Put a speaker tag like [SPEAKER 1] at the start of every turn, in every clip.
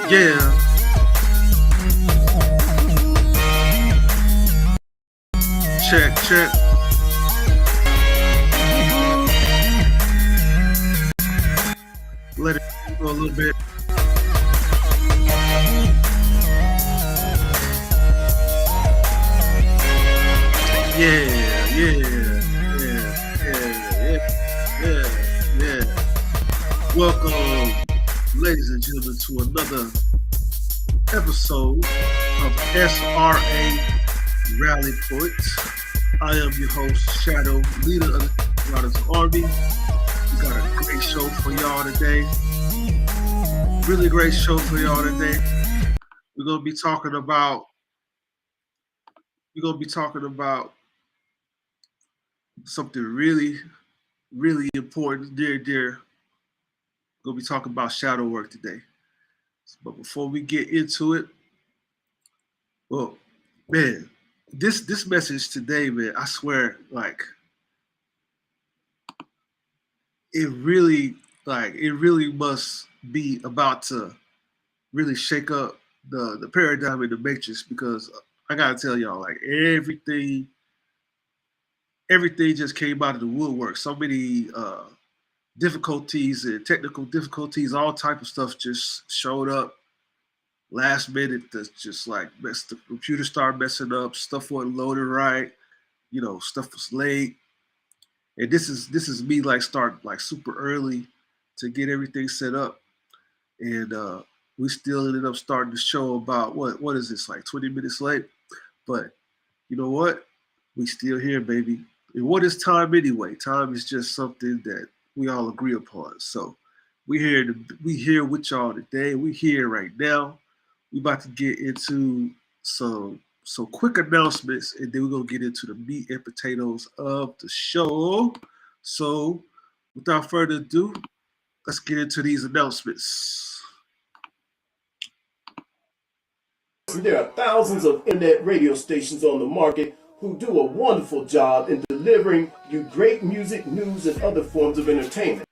[SPEAKER 1] Yeah. Check, check. Let it go a little bit. Yeah. Welcome, ladies and gentlemen, to another episode of SRA Rally Point. I am your host, Shadow, leader of the Riders Army. We got a great show for y'all today. Really great show for y'all today. We're gonna be talking about something really important, dear. We're gonna be talking about shadow work today. But before we get into it, well, man, this message today, man, I swear, like, it really must be about to really shake up the paradigm in the matrix, because I gotta tell y'all, like, everything just came out of the woodwork. So many difficulties and technical difficulties, all type of stuff just showed up last minute. That's just like the computer started messing up, stuff wasn't loaded right, stuff was late. And this is me like start like super early to get everything set up. And we still ended up starting the show about what is this, like 20 minutes late? But you know what? We still here, baby. And what is time anyway? Time is just something that we all agree upon. So we here with y'all today. We here right now. We about to get into some quick announcements, and then we're gonna get into the meat and potatoes of the show. So without further ado, let's get into these announcements.
[SPEAKER 2] There are thousands of internet radio stations on the market who do a wonderful job in delivering you great music, news, and other forms of entertainment.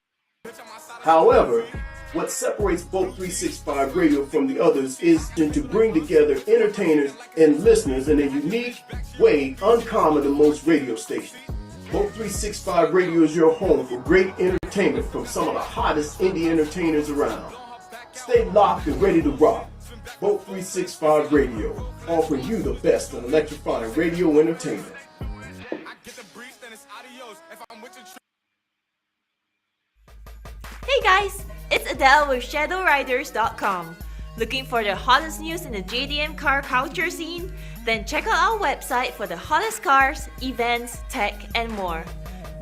[SPEAKER 2] However, what separates Vote 365 Radio from the others is to bring together entertainers and listeners in a unique way uncommon to most radio stations. Vote 365 Radio is your home for great entertainment from some of the hottest indie entertainers around. Stay locked and ready to rock. Vote 365 Radio, offering you the best in electrifying radio entertainment.
[SPEAKER 3] Hey guys, it's Adele with ShadowRiders.com. Looking for the hottest news in the JDM car culture scene? Then check out our website for the hottest cars, events, tech, and more.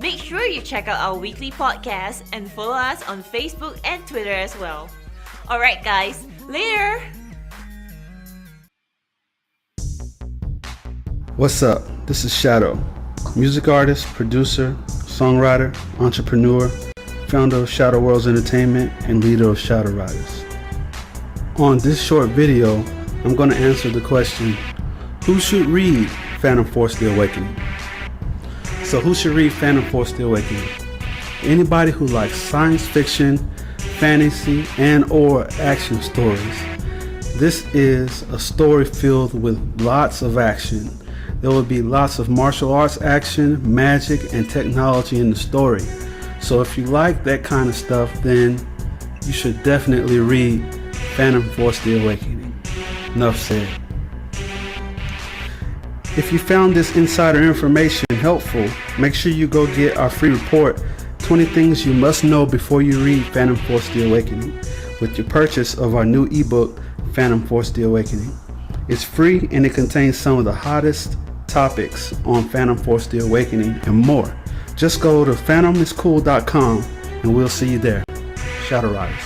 [SPEAKER 3] Make sure you check out our weekly podcast and follow us on Facebook and Twitter as well. Alright guys, later!
[SPEAKER 4] What's up? This is Shadow, music artist, producer, songwriter, entrepreneur, founder of Shadow Worlds Entertainment, and leader of Shadow Riders. On this short video, I'm going to answer the question, who should read Phantom Force The Awakening? So who should read Phantom Force The Awakening? Anybody who likes science fiction, fantasy, and or action stories. This is a story filled with lots of action. There will be lots of martial arts action, magic, and technology in the story. So if you like that kind of stuff, then you should definitely read Phantom Force The Awakening. Enough said. If you found this insider information helpful, make sure you go get our free report, 20 Things You Must Know Before You Read Phantom Force The Awakening, with your purchase of our new ebook, Phantom Force The Awakening. It's free and it contains some of the hottest topics on Phantom Force The Awakening and more. Just go to phantomiscool.com and we'll see you there. Shadow Riders.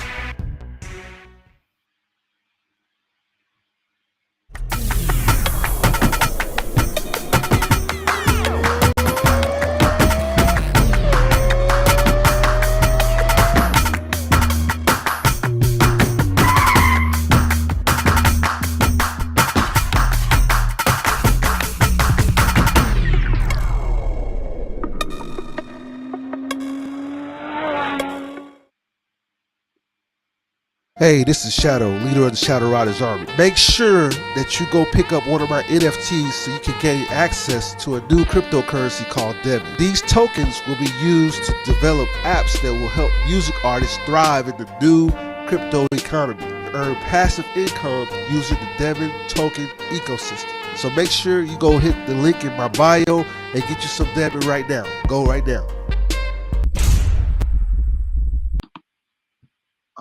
[SPEAKER 5] Hey, this is Shadow, leader of the Shadow Riders Army. Make sure that you go pick up one of my NFTs so you can gain access to a new cryptocurrency called Devin. These tokens will be used to develop apps that will help music artists thrive in the new crypto economy and earn passive income using the Devin token ecosystem. So make sure you go hit the link in my bio and get you some Devin right now. Go right now.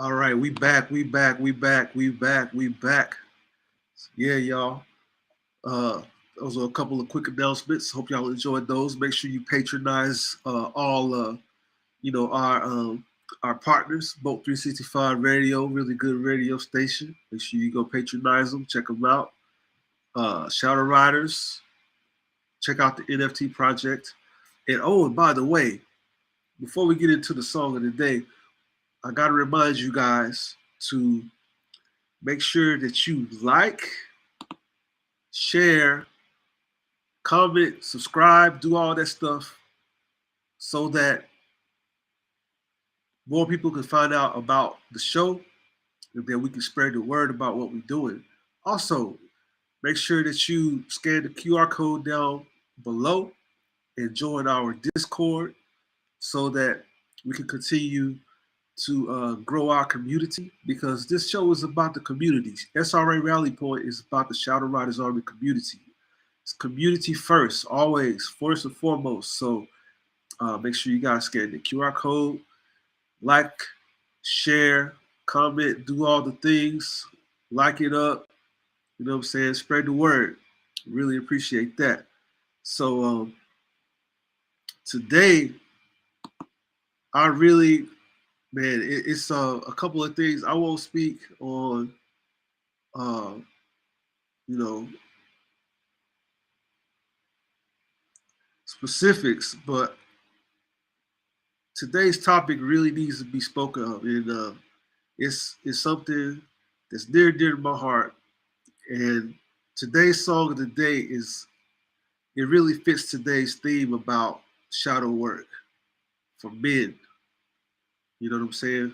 [SPEAKER 1] All right, we back. Yeah, y'all. Those are a couple of quick announcements. Hope y'all enjoyed those. Make sure you patronize all our partners, Boat 365 Radio, really good radio station. Make sure you go patronize them, check them out. Shadow Riders, check out the NFT project. And by the way, before we get into the song of the day, I got to remind you guys to make sure that you like, share, comment, subscribe, do all that stuff so that more people can find out about the show and then we can spread the word about what we're doing. Also, make sure that you scan the QR code down below and join our Discord so that we can continue to grow our community, because this show is about the community. SRA Rally Point is about the Shadow Riders Army community. It's community first, always, first and foremost. So make sure you guys scan the QR code, like, share, comment, do all the things, like it up, you know what I'm saying? Spread the word. Really appreciate that. So today, it's a couple of things. I won't speak on, specifics, but today's topic really needs to be spoken of, and it's something that's near and dear to my heart. And today's song of the day it really fits today's theme about shadow work for men. You know what I'm saying?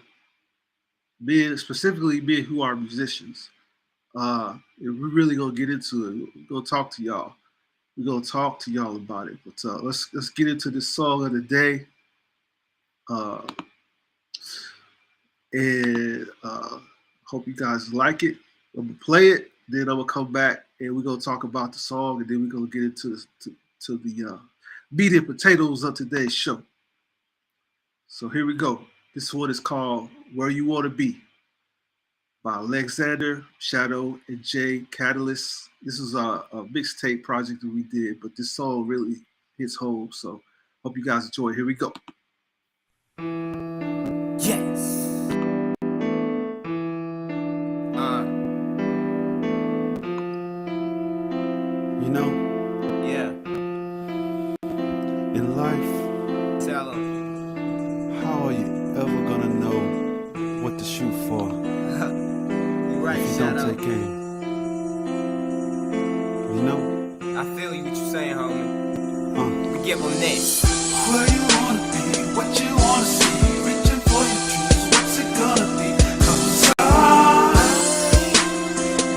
[SPEAKER 1] Men, specifically men who are musicians. And we're really gonna get into it. We're gonna talk to y'all. We're gonna talk to y'all about it. But let's get into this song of the day. And hope you guys like it. I'm gonna play it, then I'm gonna come back and we're gonna talk about the song, and then we're gonna get into the meat and potatoes of today's show. So here we go. This one is called Where You Want to Be by Alexander, Shadow, and Jay Catalyst. This is a mixtape project that we did, but this song really hits home. So hope you guys enjoy. Here we go.
[SPEAKER 6] Yes.
[SPEAKER 4] You know,
[SPEAKER 6] Yeah.
[SPEAKER 4] in life,
[SPEAKER 6] Tell 'em.
[SPEAKER 4] how are you ever gonna know what to shoot for
[SPEAKER 6] You right,
[SPEAKER 4] if you don't
[SPEAKER 6] Shadow.
[SPEAKER 4] take aim? You know?
[SPEAKER 6] I feel you what you saying, homie. We give 'em this.
[SPEAKER 7] Where you wanna be, what you wanna see, reaching for your dreams, what's it gonna be? 'Cause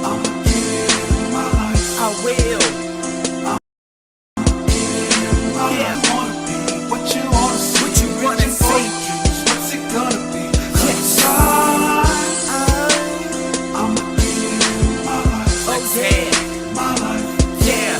[SPEAKER 7] I'ma give you my life.
[SPEAKER 6] I will.
[SPEAKER 7] Yeah. Where you wanna be, what you wanna see,
[SPEAKER 6] What you wanna
[SPEAKER 7] reaching for
[SPEAKER 6] see.
[SPEAKER 7] your dreams, what's it gonna be?
[SPEAKER 6] Yes.
[SPEAKER 7] 'Cause I'ma give you my life.
[SPEAKER 6] Oh yeah.
[SPEAKER 7] My life.
[SPEAKER 6] Yeah.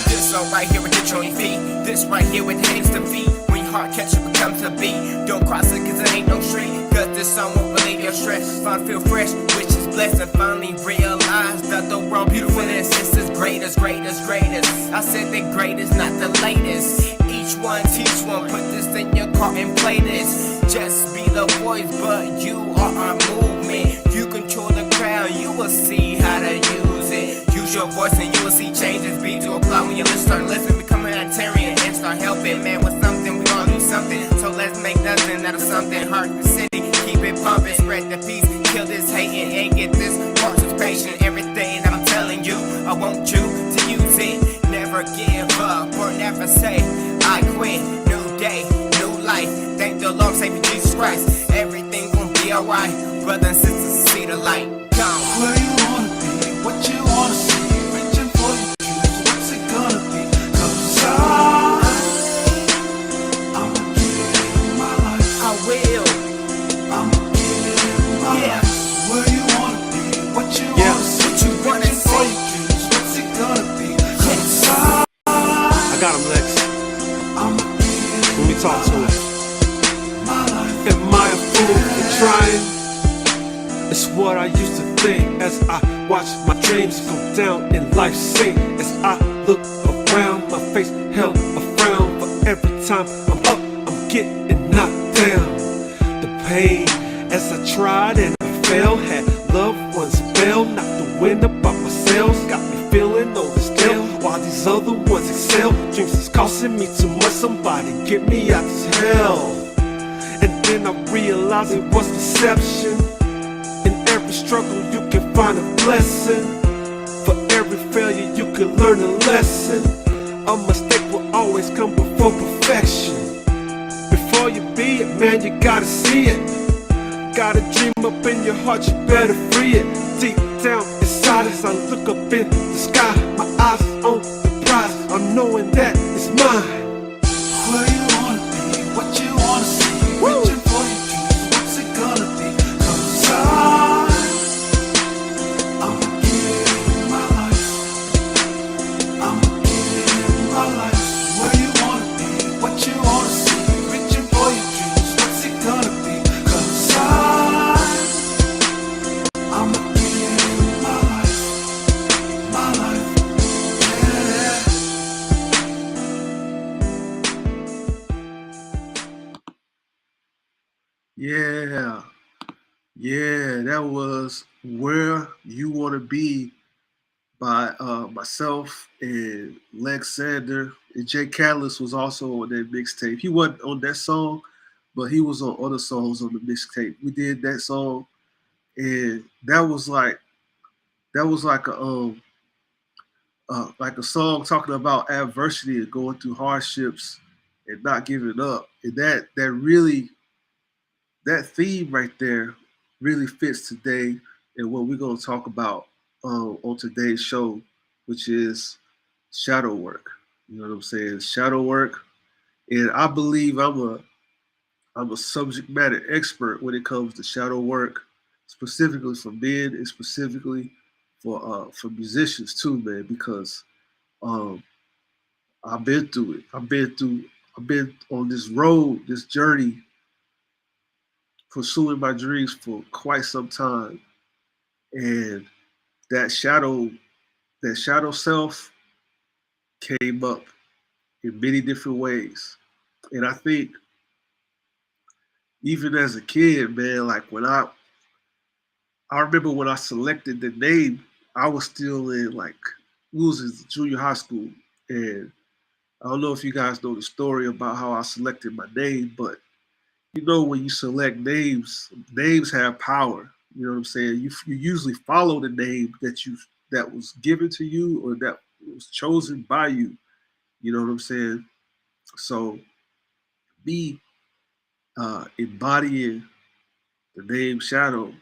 [SPEAKER 6] This song right here will get you on your feet. This right here with hands to feet. When your heart catch it becomes a beat. Don't cross it cause it ain't no street. Cause this song won't relieve your stress. Find feel fresh, which is blessed. And finally realize that the world beautifulness is greatest. I said the greatest, not the latest. Each one teach one, put this in your car and play this. Just be the voice, but you are our movement. You control the crowd, you will see how to use it. Use your voice and you will see changes. Be to apply when you start listening, become a humanitarian and start helping. Man, with something, we gonna do something. So let's make nothing out of something. Heart the city, keep it pumping, spread the peace, kill this hating, and get this participation. Everything that I'm telling you, I want you to use it. Never give up or never say, I quit. New day, new life. Thank the Lord, Savior Jesus Christ. Everything gonna be alright. Brothers and sisters, the light. Gone.
[SPEAKER 7] Where you wanna be, what you wanna see, reaching for your dreams, what's it gonna be? 'Cause I'ma give it my life.
[SPEAKER 6] I will.
[SPEAKER 7] I'ma give it my
[SPEAKER 6] Yeah.
[SPEAKER 7] life. Where you wanna be, what you
[SPEAKER 6] Yeah.
[SPEAKER 7] wanna see,
[SPEAKER 6] What you wanna
[SPEAKER 7] reaching for
[SPEAKER 6] see.
[SPEAKER 7] your dreams, what's it gonna be? 'Cause
[SPEAKER 8] I got him, Lex.
[SPEAKER 7] I'ma give it
[SPEAKER 8] Let me talk to him.
[SPEAKER 7] my life.
[SPEAKER 8] Am I a fool for trying? It's what I used to think as I watch my dreams go down in life's scene. As I look around, my face held a frown. For every time I'm up, I'm getting knocked down. The pain as I tried and I failed, had loved ones bail, knocked the wind about my sails, got me feeling all this still, while these other ones excel. Dreams is costing me too much, somebody get me out this hell. And then I realized it was deception. In every struggle you can find a blessing. For every failure you can learn a lesson. A mistake will always come before perfection. Before you be it, man, you gotta see it. Got a dream up in your heart, you better free it. Deep down inside as I look up in the sky, my eyes on the prize, I'm knowing that it's mine.
[SPEAKER 7] Where you wanna be, what you wanna see, reaching for your dreams, what's it gonna be? 'Cause I'ma give it my life. I'ma give it my life. Where you wanna be, what you wanna see, reaching for your dreams, what's it gonna be? 'Cause I'ma give it my life. My life. Yeah.
[SPEAKER 1] Yeah. Yeah, that was Where You Want to Be by myself and Lex Sander. And Jay Catalyst was also on that mixtape. He wasn't on that song, but he was on other songs on the mixtape. We did that song, and that was like a song talking about adversity and going through hardships and not giving up. And that theme right there really fits today and what we're going to talk about on today's show, which is shadow work. You know what I'm saying? Shadow work, and I believe I'm a subject matter expert when it comes to shadow work, specifically for men and specifically for musicians too, man. Because um, I've been through it. I've been on this road, this journey, pursuing my dreams for quite some time, and that shadow that shadow self came up in many different ways. And I think even as a kid, man, like I remember when I selected the name, I was still in like we was in junior high school, and I don't know if you guys know the story about how I selected my name, but you know when you select names, names have power. You know what I'm saying? You usually follow the name that was given to you or that was chosen by you. You know what I'm saying? So me embodying the name Shadow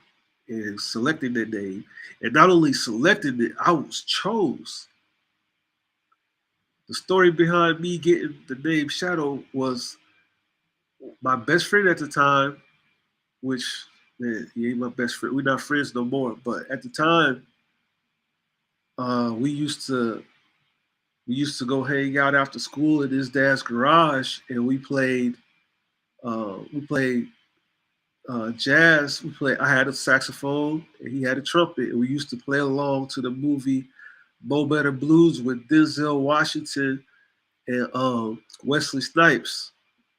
[SPEAKER 1] and selecting that name, and not only selecting it, I was chose. The story behind me getting the name Shadow was my best friend at the time, which man, he ain't my best friend. We're not friends no more. But at the time, we used to go hang out after school in his dad's garage, and we played jazz. We played. I had a saxophone, and he had a trumpet, and we used to play along to the movie Mo Better Blues with Denzel Washington and Wesley Snipes.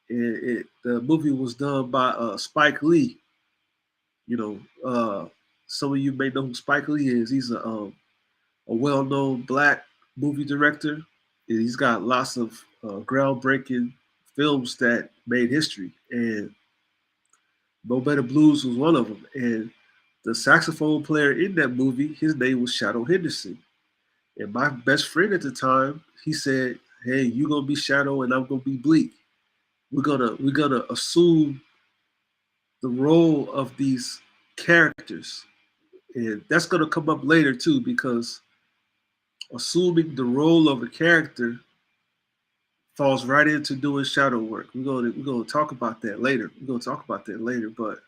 [SPEAKER 1] The movie was done by Spike Lee. You know, some of you may know who Spike Lee is. He's a well-known black movie director, and he's got lots of groundbreaking films that made history. And Mo Better Blues was one of them. And the saxophone player in that movie, his name was Shadow Henderson. And my best friend at the time, he said, "Hey, you're gonna be Shadow, and I'm gonna be Bleak. We're gonna assume the role of these characters." And that's gonna come up later too, because assuming the role of a character falls right into doing shadow work. We're gonna talk about that later. But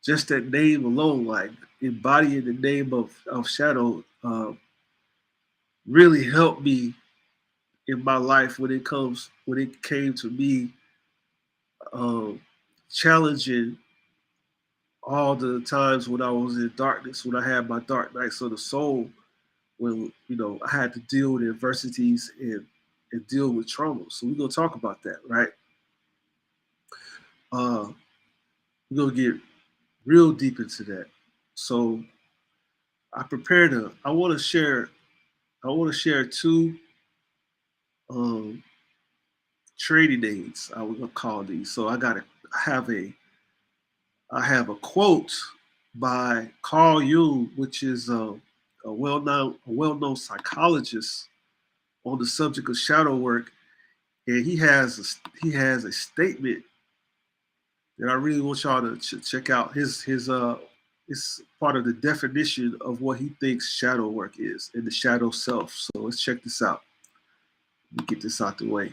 [SPEAKER 1] just that name alone, like embodying the name of shadow, really helped me in my life when it came to me um, challenging all the times when I was in darkness, when I had my dark nights of the soul, when I had to deal with adversities and deal with trauma. So we're gonna talk about that, right? Uh, we're gonna get real deep into that. So I want to share. Two um, training aids. I would call these. So have a I have a quote by Carl Jung, which is a well known psychologist on the subject of shadow work, and he has a statement that I really want y'all to check out. His it's part of the definition of what he thinks shadow work is and the shadow self. So let's check this out. Let me get this out the way.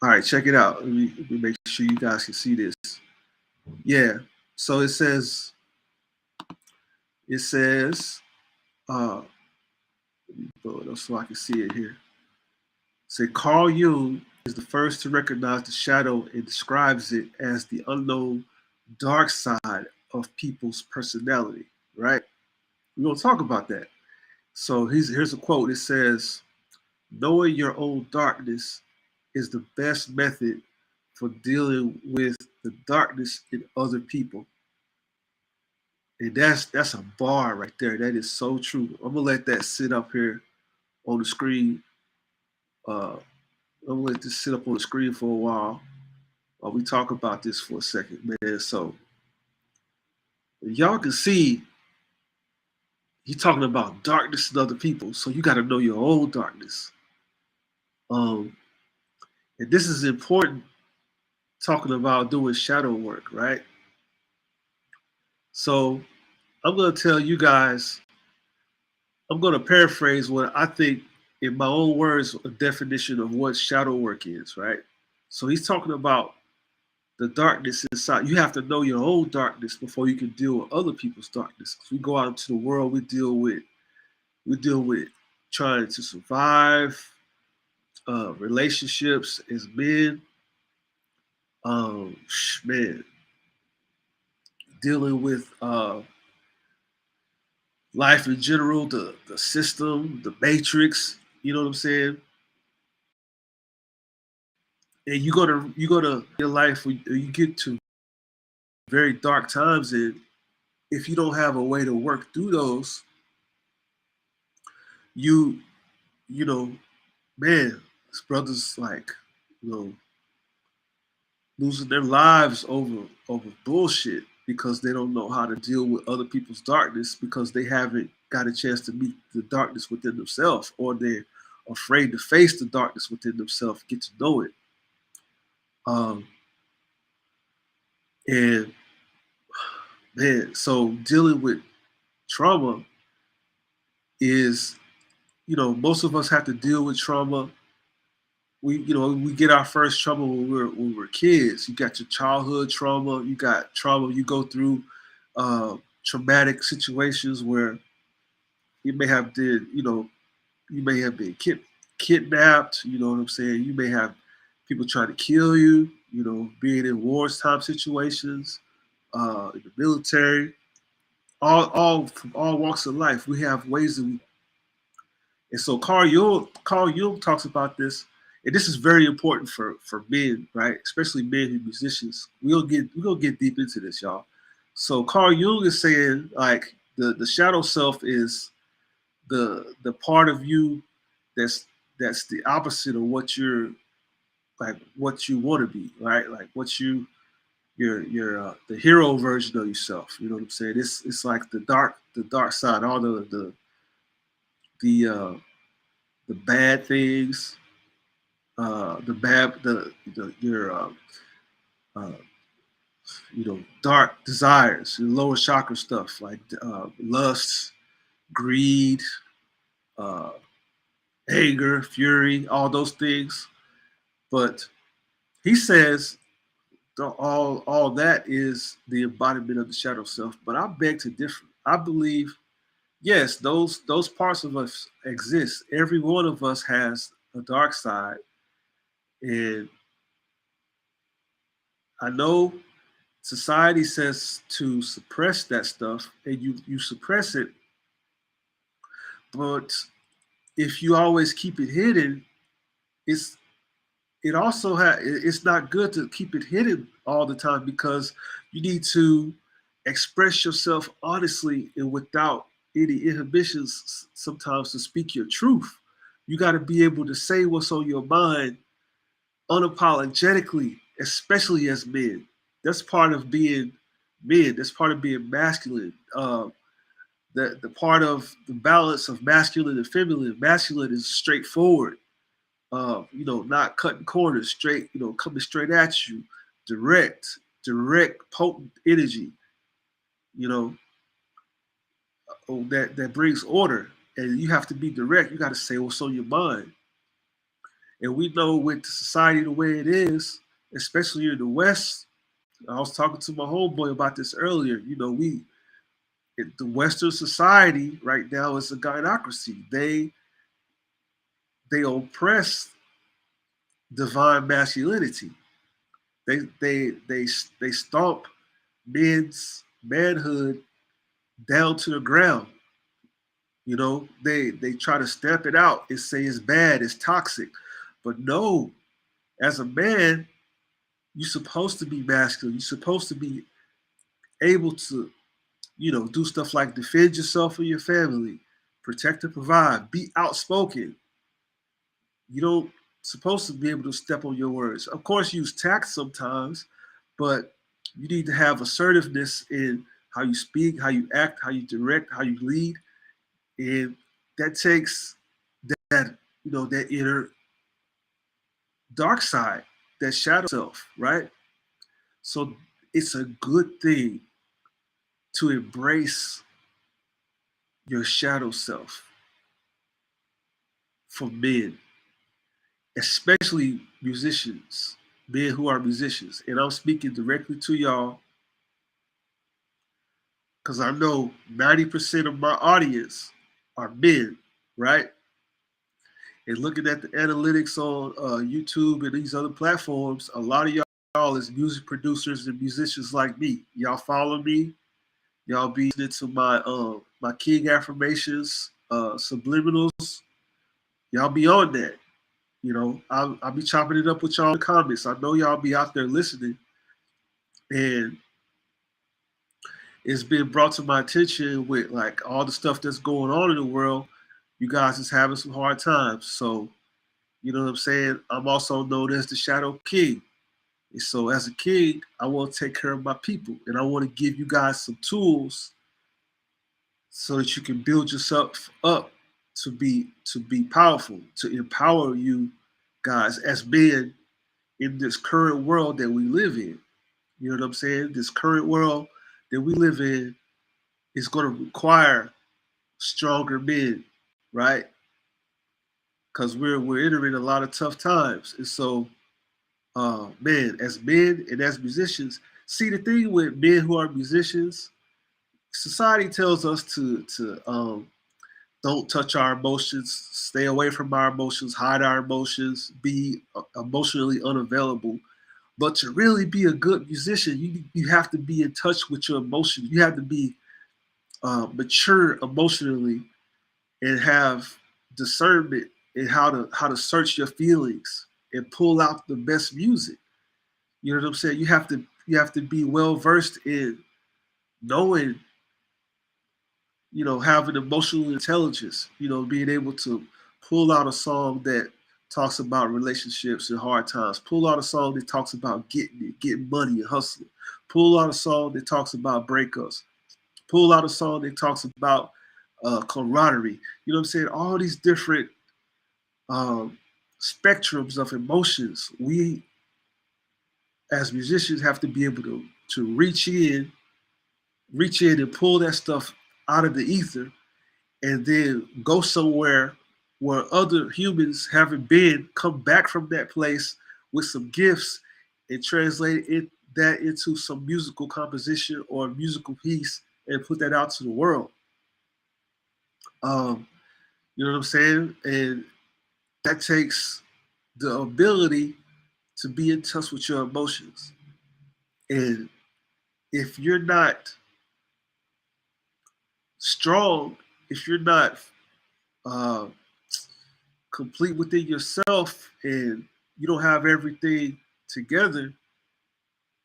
[SPEAKER 1] All right, check it out. Let me make sure you guys can see this. Yeah. So it says let me throw it up so I can see it here. Say Carl Jung is the first to recognize the shadow and describes it as the unknown dark side of people's personality. Right? We're gonna talk about that. So here's a quote. It says, "Knowing your own darkness is the best method for dealing with the darkness in other people." And that's a bar right there. That is so true. I'm gonna let that sit up here on the screen. I'm gonna let this sit up on the screen for a while we talk about this for a second, man. So y'all can see he's talking about darkness in other people. So you got to know your own darkness. Um, and this is important talking about doing shadow work, right? So I'm gonna tell you guys, I'm gonna paraphrase what I think in my own words, a definition of what shadow work is, right? So he's talking about the darkness inside. You have to know your own darkness before you can deal with other people's darkness. 'Cause we go out into the world, we deal with trying to survive, relationships as men, man, dealing with life in general, the system, the matrix. You know what I'm saying? And you go to your life when you get to very dark times, and if you don't have a way to work through those, you you know, man, his brothers like, you know, losing their lives over bullshit because they don't know how to deal with other people's darkness because they haven't got a chance to meet the darkness within themselves, or they're afraid to face the darkness within themselves, get to know it. Um, and man, so dealing with trauma is, most of us have to deal with trauma. We get our first trauma when we're kids. You got your childhood trauma. You got trauma you go through, traumatic situations where you may have did you may have been kidnapped. You know what I'm saying? You may have people trying to kill you. Being in wartime situations, in the military, all from all walks of life. We have ways that we. And so Carl Jung talks about this, and this is very important for men, right? Especially men who are musicians. We'll get deep into this, y'all. So Carl Jung is saying like the shadow self is the part of you that's that's the opposite of what you want to be, right? Like you're the hero version of yourself. You know what I'm saying? It's like the dark side, all the the bad things, the bad the your uh, dark desires, lower chakra stuff like lust, greed, uh, anger, fury, all those things. But he says all that is the embodiment of the shadow self. But I beg to differ. I believe, yes, those parts of us exist. Every one of us has a dark side, and I know society says to suppress that stuff, and you suppress it. But if you always keep it hidden, it's it's not good to keep it hidden all the time, because you need to express yourself honestly and without any inhibitions sometimes to speak your truth. You got to be able to say what's on your mind unapologetically, especially as men. That's part of being men. That's part of being masculine. The part of the balance of masculine and feminine. Masculine is straightforward, not cutting corners, straight, coming straight at you, direct, potent energy, you know, that brings order. And you have to be direct. You got to say what's on your mind. And we know with society the way it is, especially in the West. I was talking to my homeboy about this earlier. The Western society right now is a gynocracy. They oppress divine masculinity. They stomp men's manhood down to the ground. They try to stamp it out and say it's bad, it's toxic. But no, as a man, you're supposed to be masculine. You're supposed to be able to, do stuff like defend yourself and your family, protect and provide, be outspoken. You don't supposed to be able to step on your words. Of course, use tact sometimes, but you need to have assertiveness in how you speak, how you act, how you direct, how you lead, and that takes that inner dark side, that shadow self, right? So it's a good thing to embrace your shadow self for men, especially musicians, men who are musicians. And I'm speaking directly to y'all because I know 90% of my audience are men, right? And looking at the analytics on YouTube and these other platforms, a lot of y'all is music producers and musicians like me. Y'all follow me. Y'all be listening to my King affirmations, subliminals. Y'all be on that. I'll be chopping it up with y'all in the comments. I know y'all be out there listening, and it's been brought to my attention with like all the stuff that's going on in the world. You guys is having some hard times. So, you know what I'm saying? I'm also known as the Shadow King. And so as a king, I want to take care of my people. And I want to give you guys some tools so that you can build yourself up to be powerful, to empower you guys as men in this current world that we live in. You know what I'm saying? This current world that we live in is going to require stronger men, right? Because we're entering a lot of tough times. And so, man, as men and as musicians, see the thing with men who are musicians, society tells us to don't touch our emotions, stay away from our emotions, hide our emotions, be emotionally unavailable. But to really be a good musician, you have to be in touch with your emotions. You have to be mature emotionally and have discernment in how to search your feelings and pull out the best music. You know what I'm saying? You have to be well versed in knowing, having emotional intelligence, being able to pull out a song that talks about relationships and hard times, pull out a song that talks about getting money and hustling, pull out a song that talks about breakups, pull out a song that talks about camaraderie. You know what I'm saying? All these different um, spectrums of emotions. We, as musicians, have to be able to reach in and pull that stuff out of the ether, and then go somewhere where other humans haven't been, come back from that place with some gifts, and translate that into some musical composition or musical piece, and put that out to the world. You know what I'm saying? And that takes the ability to be in touch with your emotions. And if you're not strong, if you're not uh, complete within yourself, and you don't have everything together,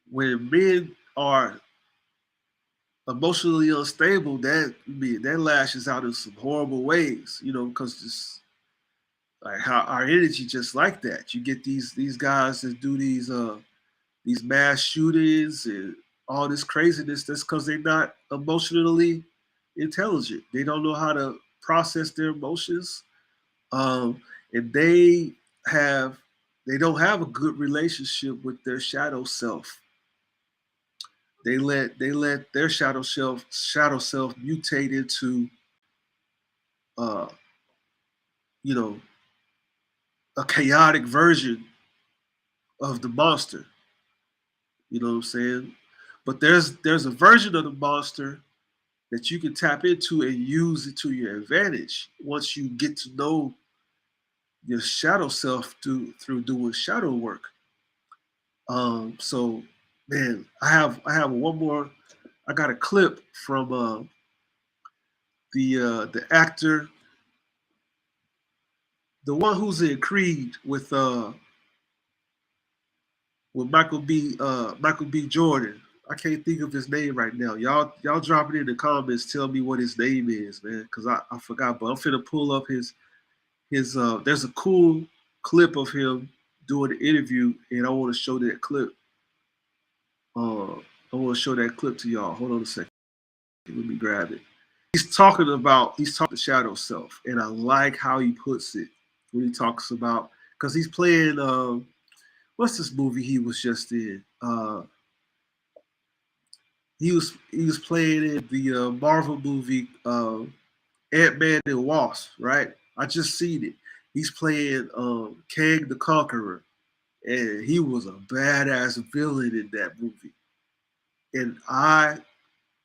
[SPEAKER 1] when men are emotionally unstable, that lashes out in some horrible ways, because just like how our energy just like that. You get these guys that do these mass shootings and all this craziness. That's because they're not emotionally intelligent. They don't know how to process their emotions, and they don't have a good relationship with their shadow self. They let their shadow self mutate into uh, you know a chaotic version of the monster. You know what I'm saying? But there's a version of the monster that you can tap into and use it to your advantage once you get to know your shadow self through doing shadow work. So man, I have one more. I got a clip from the actor, the one who's in Creed with Michael B. Jordan. I can't think of his name right now. Y'all drop it in the comments. Tell me what his name is, man, because I forgot. But I'm finna pull up his. There's a cool clip of him doing the interview, and I want to show that clip. I want to show that clip to y'all. Hold on a second. Let me grab it. He's talking shadow self, and I like how he puts it when he talks about, because he's playing what's this movie he was just in? He was playing in the Marvel movie Ant-Man and Wasp, right? I just seen it. He's playing Kang the Conqueror, and he was a badass villain in that movie. And I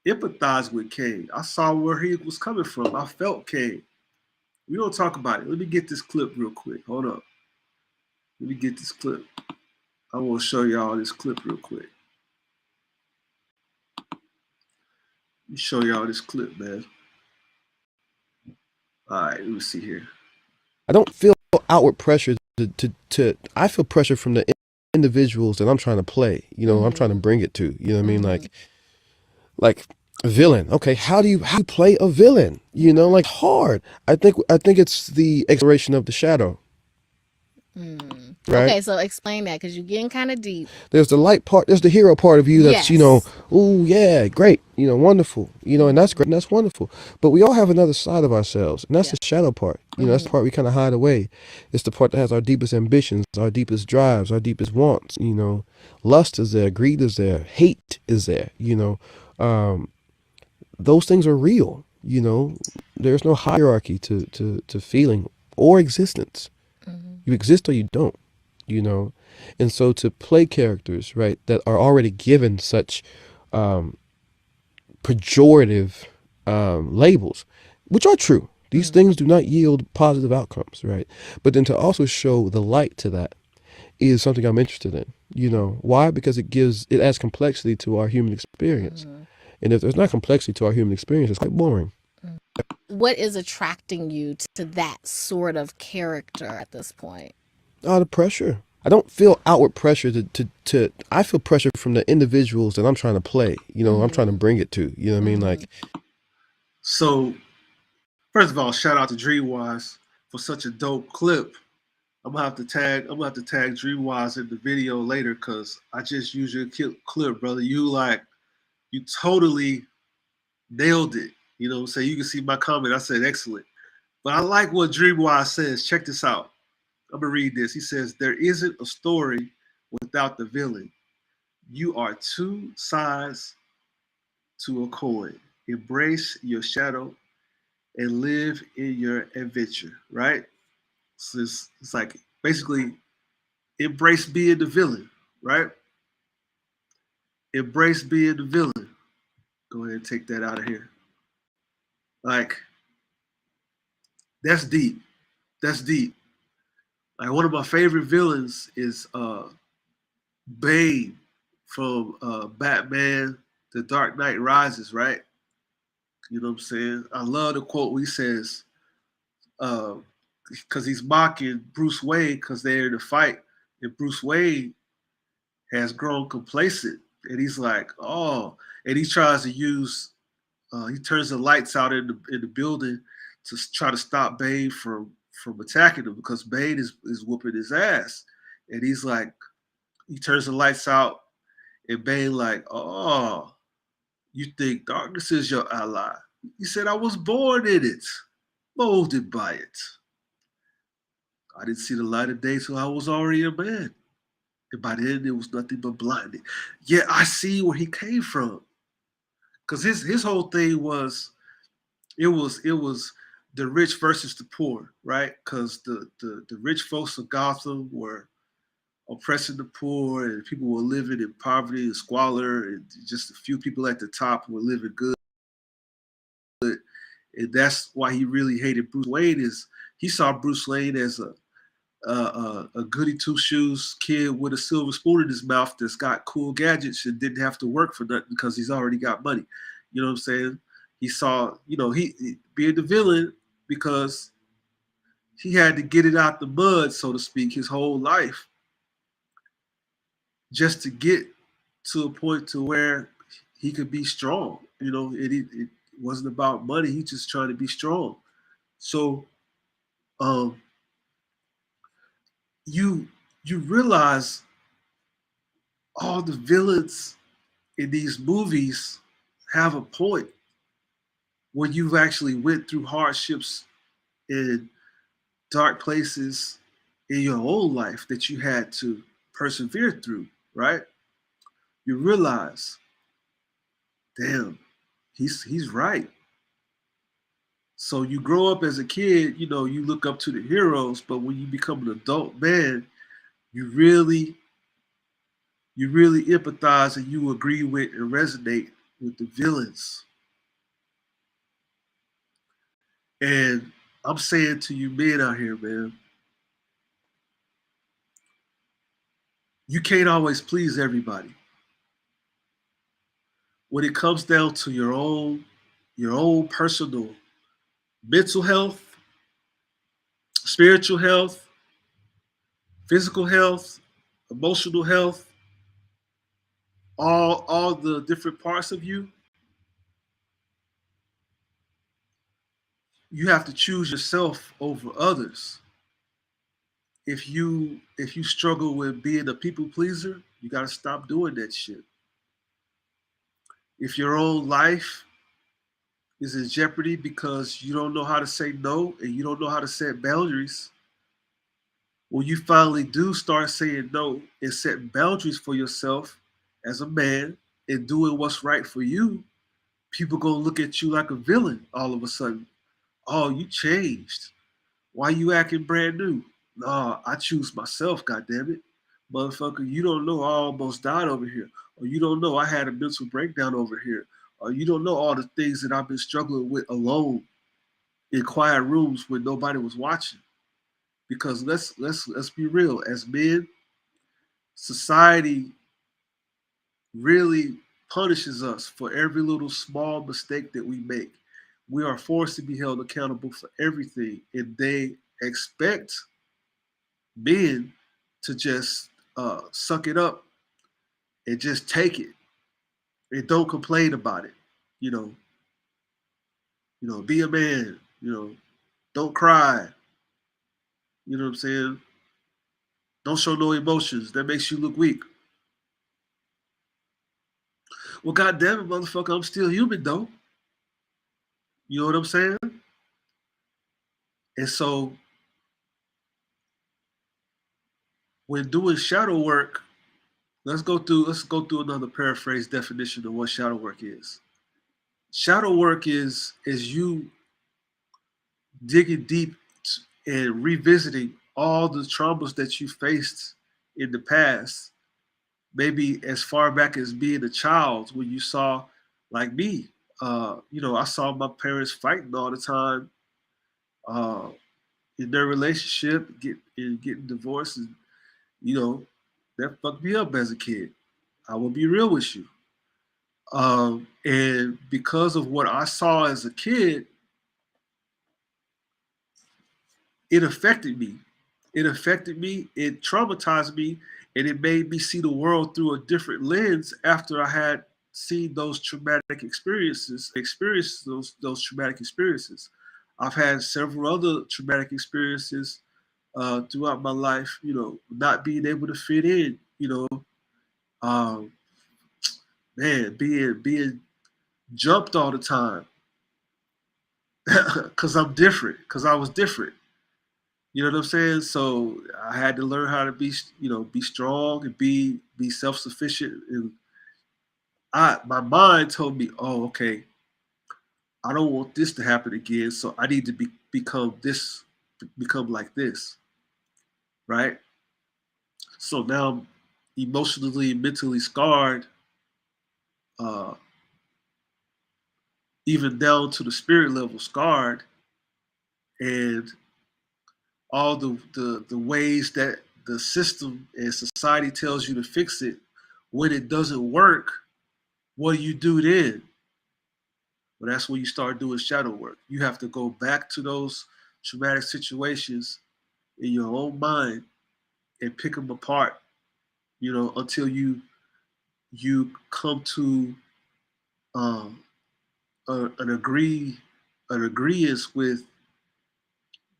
[SPEAKER 1] empathized with Kang. I saw where he was coming from. I felt Kang. We don't talk about it. Let me get this clip real quick. Hold up. Let me get this clip. I want to show y'all this clip real quick. Let me show y'all this clip, man. All right, let me see here.
[SPEAKER 5] I don't feel outward pressure I feel pressure from the individuals that I'm trying to play, I'm trying to bring it to, you know what I mean? Like a villain. Okay, how do you play a villain? Like hard. I think it's the exploration of the shadow. Right?
[SPEAKER 9] Okay, so explain that, because you're getting kind of deep.
[SPEAKER 5] There's the light part, there's the hero part of you that's,
[SPEAKER 9] Yes.
[SPEAKER 5] oh yeah, great, wonderful, and that's great and that's wonderful. But we all have another side of ourselves, and that's the shadow part. That's the part we kind of hide away. It's the part that has our deepest ambitions, our deepest drives, our deepest wants. Lust is there, greed is there, hate is there. Those things are real. There's no hierarchy to feeling or existence. You exist or you don't. And so to play characters, right, that are already given such pejorative labels, which are true. These things do not yield positive outcomes, right? But then to also show the light to that is something I'm interested in. Why? Because it adds complexity to our human experience. And if there's not complexity to our human experience, it's quite boring.
[SPEAKER 9] What is attracting you to that sort of character at this point?
[SPEAKER 5] The pressure. I don't feel outward pressure I feel pressure from the individuals that I'm trying to play, I'm trying to bring it to, you know what I mean?
[SPEAKER 1] So, first of all, shout out to Dreamwise for such a dope clip. I'm gonna have to tag Dreamwise in the video later, because I just used your clip, brother. You totally nailed it. So you can see my comment. I said excellent. But I like what Dreamwise says. Check this out. I'm gonna read this. He says, "There isn't a story without the villain. You are two sides to a coin. Embrace your shadow and live in your adventure, right? So it's like basically embrace being the villain, right? Embrace being the villain. Go ahead and take that out of here. Like, that's deep. That's deep. Like one of my favorite villains is Bane from Batman The Dark Knight Rises, right? You know what I'm saying? I love the quote where he says, because he's mocking Bruce Wayne because they're in a fight, and Bruce Wayne has grown complacent, and he's like, oh, and he tries to use, he turns the lights out in the building to try to stop Bane from attacking him because Bane is whooping his ass, and he's like, he turns the lights out, and Bane like, oh, you think darkness is your ally? He said, I was born in it, molded by it. I didn't see the light of day till I was already a man. And by then it was nothing but blinding. Yeah, I see where he came from. Because his whole thing was it was the rich versus the poor, right? Because the rich folks of Gotham were oppressing the poor and people were living in poverty and squalor and just a few people at the top were living good. And that's why he really hated Bruce Wayne is he saw Bruce Wayne as a goody two shoes kid with a silver spoon in his mouth that's got cool gadgets and didn't have to work for nothing because he's already got money. You know what I'm saying? He saw, he being the villain because he had to get it out the mud, so to speak, his whole life just to get to a point to where he could be strong. It wasn't about money. He just trying to be strong. So um, you realize all the villains in these movies have a point when you've actually went through hardships in dark places in your own life that you had to persevere through, right? You realize, damn, he's right. So you grow up as a kid, you look up to the heroes, but when you become an adult man, you really empathize and you agree with and resonate with the villains. And I'm saying to you men out here, man, you can't always please everybody. When it comes down to your own personal mental health, spiritual health, physical health, emotional health, all the different parts of you, you have to choose yourself over others. If you struggle with being a people pleaser, you got to stop doing that shit. If your own life is in jeopardy because you don't know how to say no and you don't know how to set boundaries, when you finally do start saying no and setting boundaries for yourself as a man and doing what's right for you, people gonna look at you like a villain all of a sudden. Oh, you changed. Why you acting brand new? Nah, I choose myself, goddammit. Motherfucker, you don't know I almost died over here. Or you don't know I had a mental breakdown over here. Or you don't know all the things that I've been struggling with alone in quiet rooms when nobody was watching. Because let's be real, as men, society really punishes us for every little small mistake that we make. We are forced to be held accountable for everything, and they expect men to just suck it up and just take it and don't complain about it. You know, be a man. Don't cry. You know what I'm saying? Don't show no emotions. That makes you look weak. Well, goddamn it, motherfucker, I'm still human though. You know what I'm saying? And so when doing shadow work, Let's go through another paraphrase definition of what shadow work is. Shadow work is you digging deep and revisiting all the traumas that you faced in the past, maybe as far back as being a child when you saw, like me, I saw my parents fighting all the time, uh, in their relationship, getting divorced, and you know that fucked me up as a kid. I will be real with you. And because of what I saw as a kid, it affected me. It affected me. It traumatized me, and it made me see the world through a different lens after I had seen those traumatic experiences. Experienced those traumatic experiences. I've had several other traumatic experiences throughout my life. Not being able to fit in. Um, Man, being jumped all the time because I'm different. Because I was different. You know what I'm saying? So I had to learn how to be strong and be self sufficient. And my mind told me, oh, okay, I don't want this to happen again. So I need to become like this, right? So now I'm emotionally, mentally scarred, uh, even down to the spirit level scarred, and all the ways that the system and society tells you to fix it, when it doesn't work, what do you do then? Well, that's when you start doing shadow work. You have to go back to those traumatic situations in your own mind and pick them apart, until you come to um, an agreeance with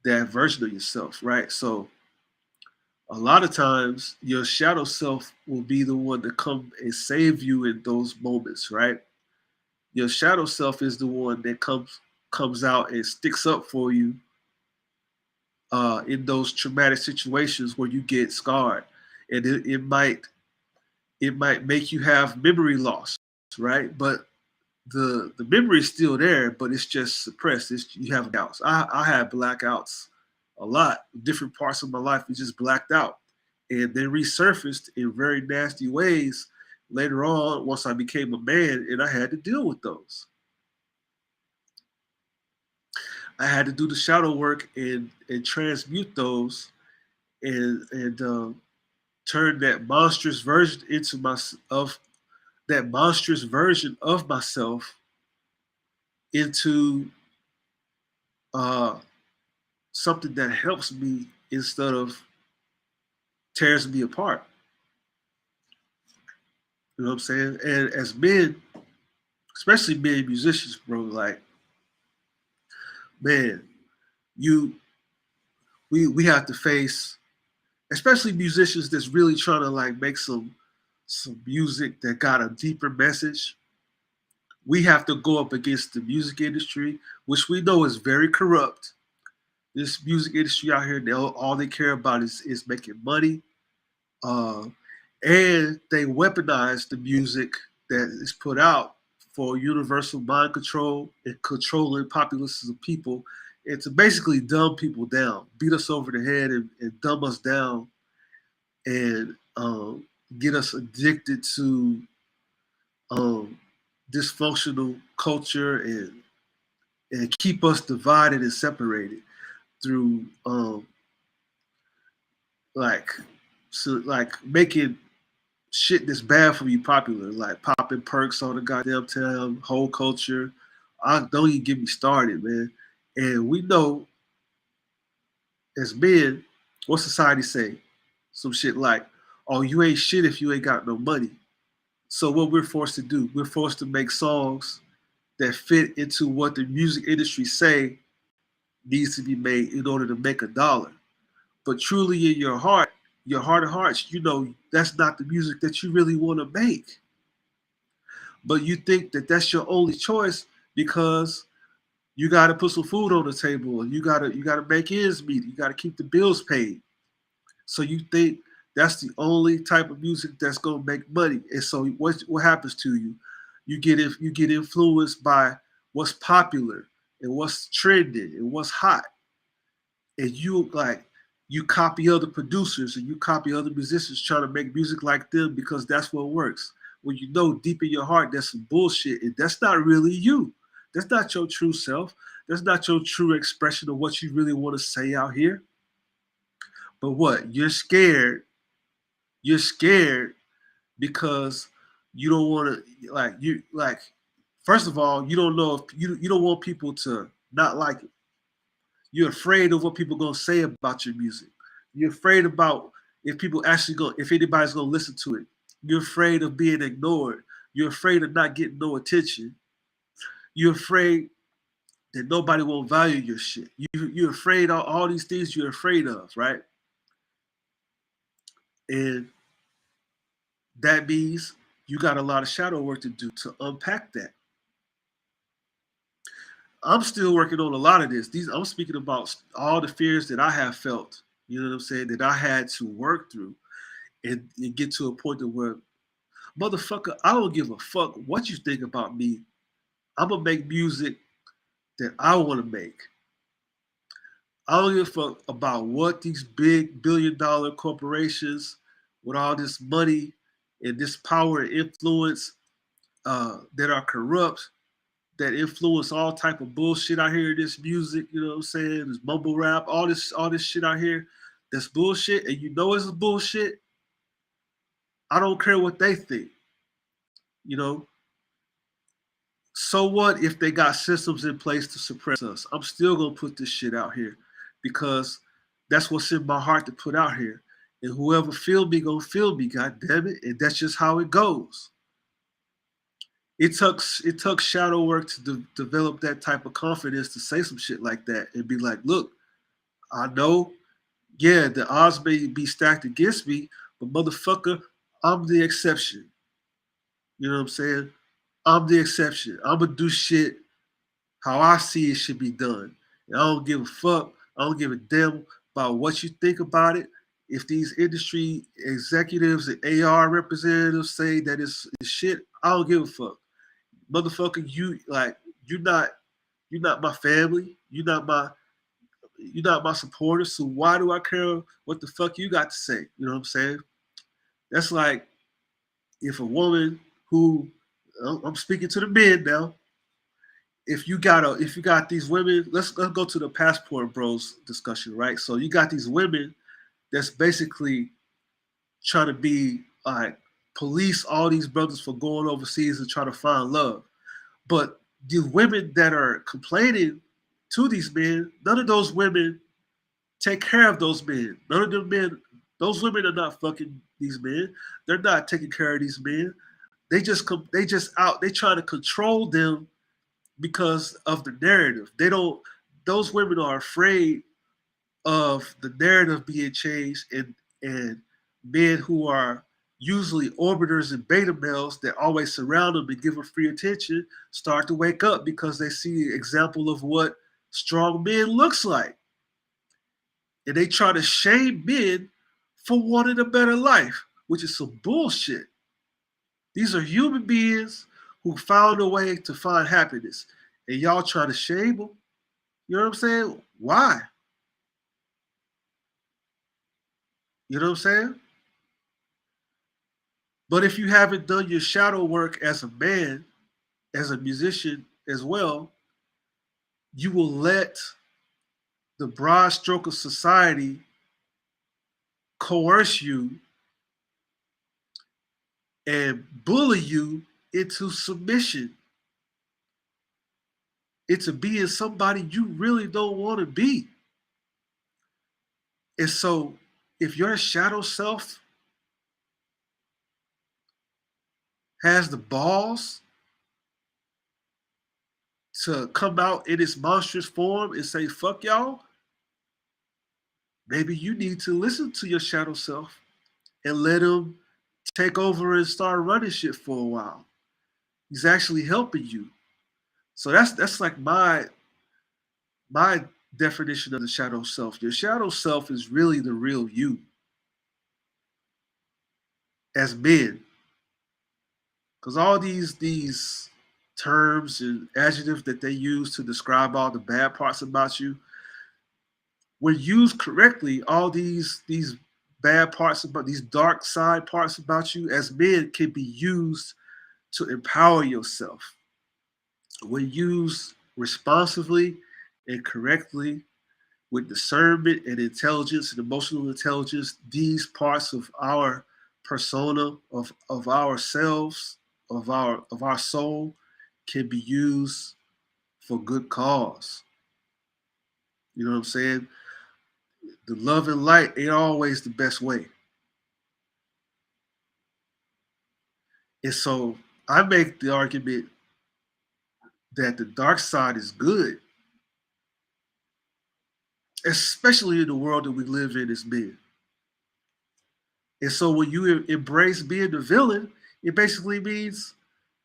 [SPEAKER 1] that version of yourself, right? So a lot of times your shadow self will be the one to come and save you in those moments, right? Your shadow self is the one that comes out and sticks up for you in those traumatic situations where you get scarred, and it might make you have memory loss, right? But the memory is still there, but it's just suppressed. You have doubts. I had blackouts a lot. Different parts of my life we just blacked out, and they resurfaced in very nasty ways later on once I became a man, and I had to deal with those. I had to do the shadow work and transmute those and turn that monstrous version of myself into uh, something that helps me instead of tears me apart. You know what I'm saying? And as men, especially men musicians, bro, like, man, you we have to face, especially musicians that's really trying to like make some music that got a deeper message. We have to go up against the music industry, which we know is very corrupt. This music industry out here, all they care about is making money, uh, and they weaponize the music that is put out for universal mind control and controlling populaces of people, and to basically dumb people down, beat us over the head, and dumb us down, and get us addicted to um, dysfunctional culture, and keep us divided and separated through like like making shit that's bad for you popular, like popping perks on the goddamn town, whole culture. I don't even get me started, man. And we know as men, what society say? Some shit like, "Oh, you ain't shit if you ain't got no money." So what we're forced to do, we're forced to make songs that fit into what the music industry say needs to be made in order to make a dollar. But truly in your heart of hearts, that's not the music that you really want to make. But you think that that's your only choice because you got to put some food on the table, and you got to make ends meet. You got to keep the bills paid. So you think That's the only type of music that's gonna make money. And so what happens to you? You get influenced by what's popular and what's trending and what's hot. And you copy other producers and you copy other musicians trying to make music like them because that's what works. When you know deep in your heart that's some bullshit and that's not really you. That's not your true self. That's not your true expression of what you really want to say out here. But what? You're scared because you don't want to first of all, you don't know if you don't want people to not like it. You're afraid of what people are gonna say about your music. You're afraid about if anybody's gonna listen to it. You're afraid of being ignored. You're afraid of not getting no attention. You're afraid that nobody will value your shit. You're afraid of all these things you're afraid of, right? And that means you got a lot of shadow work to do to unpack that. I'm still working on a lot of this. I'm speaking about all the fears that I have felt, you know what I'm saying, that I had to work through and get to a point of where, motherfucker, I don't give a fuck what you think about me. I'm gonna make music that I want to make. I don't give a fuck about what these big billion-dollar corporations with all this money and this power and influence that are corrupt, that influence all type of bullshit out here in this music, you know what I'm saying? This mumble rap, all this shit out here that's bullshit, and you know it's bullshit. I don't care what they think. You know, so what if they got systems in place to suppress us? I'm still gonna put this shit out here because that's what's in my heart to put out here. And whoever feel me gonna feel me, god damn it. And that's just how it goes. It took shadow work to develop that type of confidence to say some shit like that and be like, look, I know, yeah, the odds may be stacked against me, but motherfucker, I'm the exception. You know what I'm saying? I'm the exception. I'm gonna do shit how I see it should be done. And I don't give a fuck. I don't give a damn about what you think about it. If these industry executives and AR representatives say that it's shit, I don't give a fuck. Motherfucker, you're not my family. You're not my supporter. So why do I care what the fuck you got to say? You know what I'm saying? That's like if a woman who I'm speaking to the men now. If you got these women, let's go to the passport bros discussion, right? So you got these women that's basically trying to be like police all these brothers for going overseas and trying to find love. But the women that are complaining to these men, none of those women take care of those men. None of them men, those women are not fucking these men. They're not taking care of these men. They just out. They try to control them because of the narrative. They don't. Those women are afraid of the narrative being changed, and men who are usually orbiters and beta males that always surround them and give them free attention start to wake up because they see an example of what strong men looks like, and they try to shame men for wanting a better life, which is some bullshit. These are human beings who found a way to find happiness, and y'all try to shame them. You know what I'm saying? Why? You know what I'm saying? But if you haven't done your shadow work as a man, as a musician as well, you will let the broad stroke of society coerce you and bully you into submission, into being somebody you really don't want to be. And so if your shadow self has the balls to come out in its monstrous form and say, fuck y'all, maybe you need to listen to your shadow self and let him take over and start running shit for a while. He's actually helping you. So that's like my definition of the shadow self. Your shadow self is really the real you. as men, because all these terms and adjectives that they use to describe all the bad parts about you, when used correctly, all these bad parts about these dark side parts about you as men can be used to empower yourself. When used responsibly and correctly, with discernment and intelligence and emotional intelligence, these parts of our persona, of ourselves, of our soul, can be used for good cause. You know what I'm saying? The love and light ain't always the best way. And so I make the argument that the dark side is good, especially in the world that we live in as men. And so when you embrace being the villain, it basically means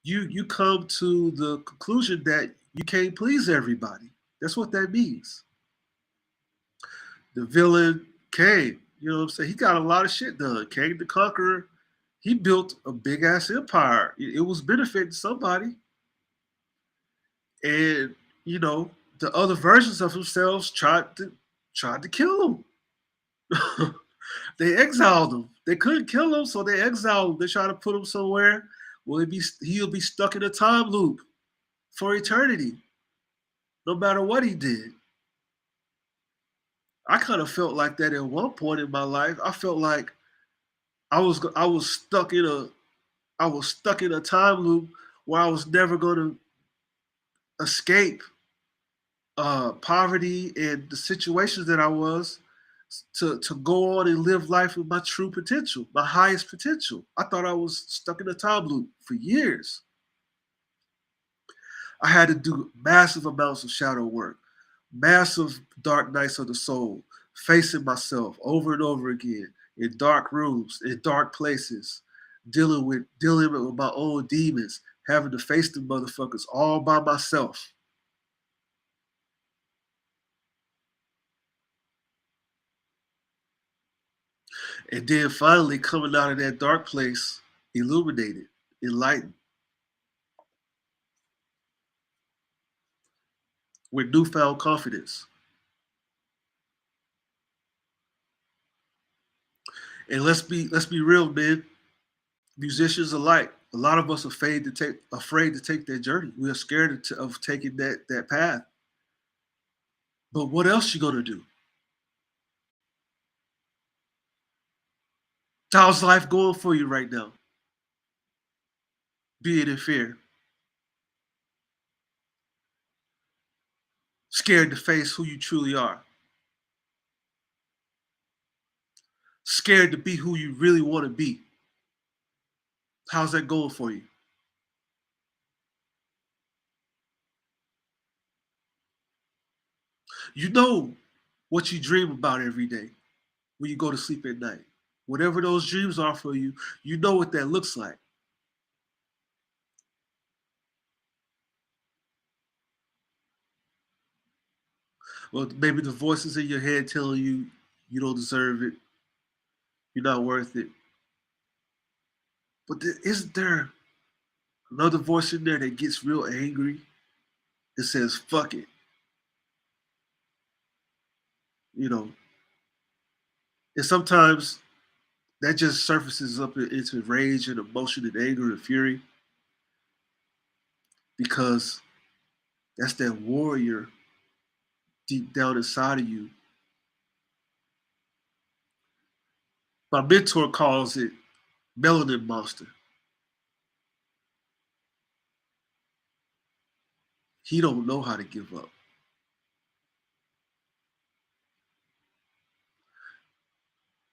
[SPEAKER 1] you come to the conclusion that you can't please everybody. That's what that means. The villain Kang, you know what I'm saying? He got a lot of shit done. Kang the Conqueror, he built a big ass empire. It was benefiting somebody. And you know, the other versions of themselves tried to kill him. They exiled him. They couldn't kill him, so they exiled him. They tried to put him somewhere where he'll be stuck in a time loop for eternity, no matter what he did. I kind of felt like that at one point in my life. I felt like I was stuck in a time loop where I was never going to escape poverty and the situations that I was to go on and live life with my true potential, my highest potential. I thought I was stuck in a time loop for years. I had to do massive amounts of shadow work, massive dark nights of the soul, facing myself over and over again in dark rooms, in dark places, dealing with my own demons, having to face the motherfuckers all by myself. And then finally coming out of that dark place, illuminated, enlightened, with newfound confidence. And let's be real, man. Musicians alike, a lot of us are afraid to take that journey. We are scared of taking that path. But what else you gonna do? How's life going for you right now? Being in fear, scared to face who you truly are, scared to be who you really want to be. How's that going for you? You know what you dream about every day when you go to sleep at night. Whatever those dreams are for you, you know what that looks like. Well, maybe the voices in your head telling you you don't deserve it, you're not worth it. But isn't there another voice in there that gets real angry and says, fuck it? You know, and sometimes that just surfaces up into rage and emotion and anger and fury because that's that warrior deep down inside of you. My mentor calls it melanin monster. He don't know how to give up.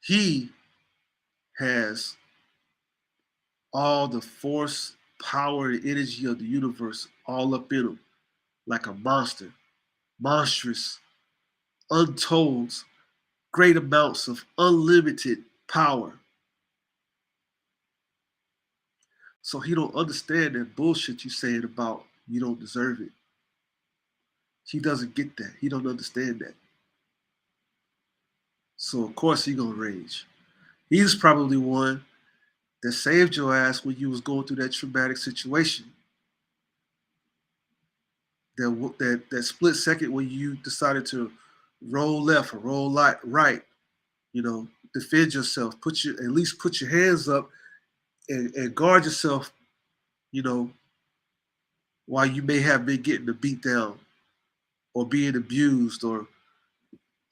[SPEAKER 1] He has all the force, power, and energy of the universe all up in him, like a monster, monstrous, untold, great amounts of unlimited power. So he don't understand that bullshit you saying about you don't deserve it. He doesn't get that. He don't understand that. So of course he gonna rage. He's probably one that saved your ass when you was going through that traumatic situation. That split second when you decided to roll left or roll right, defend yourself, at least put your hands up and guard yourself, you know, while you may have been getting the beat down or being abused, or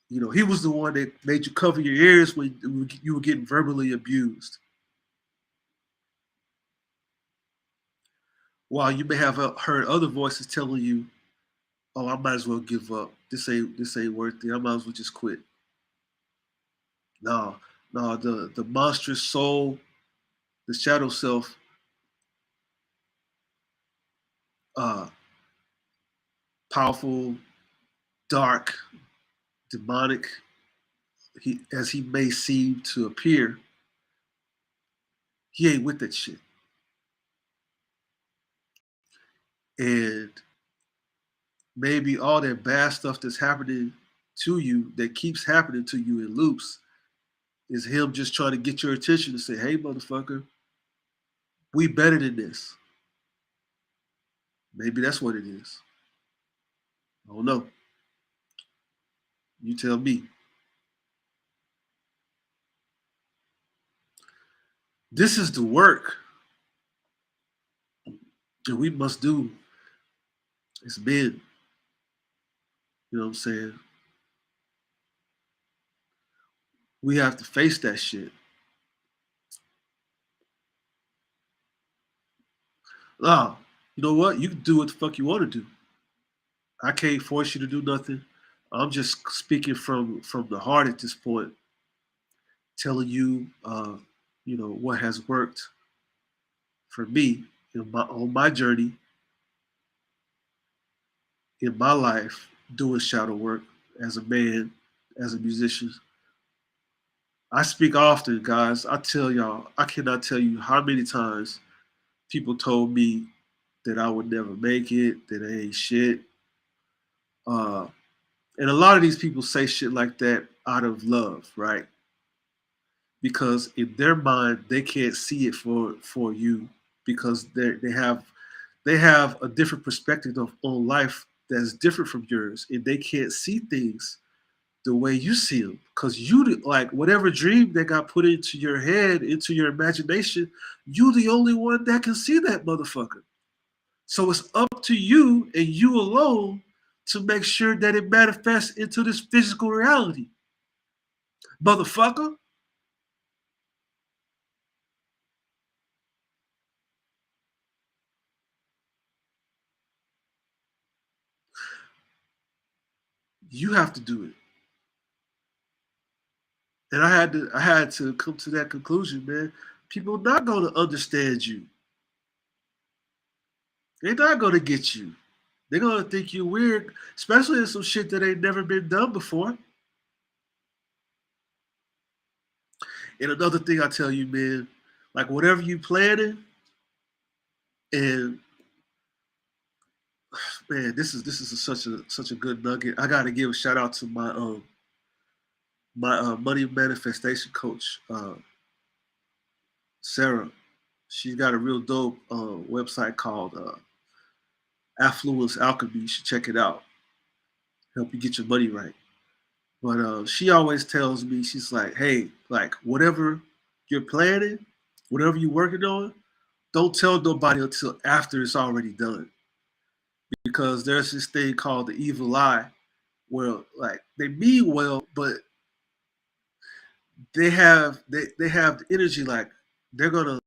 [SPEAKER 1] he was the one that made you cover your ears when you were getting verbally abused. While you may have heard other voices telling you, "Oh, I might as well give up. This ain't worth it. I might as well just quit." No, no, the monstrous soul, the shadow self, uh, powerful, dark, demonic, as he may seem to appear, he ain't with that shit. And maybe all that bad stuff that's happening to you, that keeps happening to you in loops, is him just trying to get your attention to say, "Hey, motherfucker, we better than this." Maybe that's what it is. I don't know. You tell me. This is the work that we must do as men. You know what I'm saying? We have to face that shit. Nah, you know what? You can do what the fuck you want to do. I can't force you to do nothing. I'm just speaking from the heart at this point, telling you, what has worked for me on my journey in my life, doing shadow work as a man, as a musician. I speak often, guys. I tell y'all, I cannot tell you how many times people told me that I would never make it, that I ain't shit. Uh, and a lot of these people say shit like that out of love, right? Because in their mind, they can't see it for you, because they have a different perspective on life that's different from yours, and they can't see things the way you see them, because like whatever dream that got put into your head, into your imagination, you the only one that can see that motherfucker. So it's up to you and you alone to make sure that it manifests into this physical reality, motherfucker. You have to do it. And I had to come to that conclusion, man. People are not gonna understand you. They're not gonna get you. They're gonna think you weird, especially in some shit that ain't never been done before. And another thing I tell you, man, like whatever you planning, and man, this is such a good nugget. I gotta give a shout out to my money manifestation coach, Sarah. She's got a real dope website called Affluence Alchemy. You should check it out. Help you get your money right. But she always tells me, she's like, "Hey, like whatever you're planning, whatever you're working on, don't tell nobody until after it's already done." Because there's this thing called the evil eye, where like they mean well, but they have the energy, like they're gonna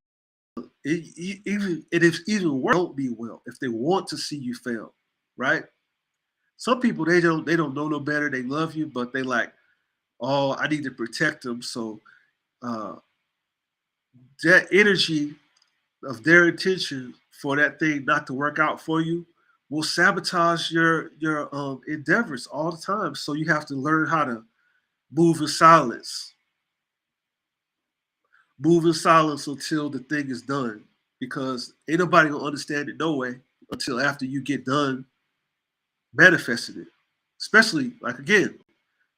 [SPEAKER 1] even, and if even worse, don't be well if they want to see you fail, right? Some people, they don't know no better. They love you, but they like, "Oh, I need to protect them." So uh, that energy of their intention for that thing not to work out for you will sabotage your endeavors all the time. So you have to learn how to move in silence, move in silence until the thing is done, because ain't nobody gonna understand it no way until after you get done manifesting it. Especially like, again,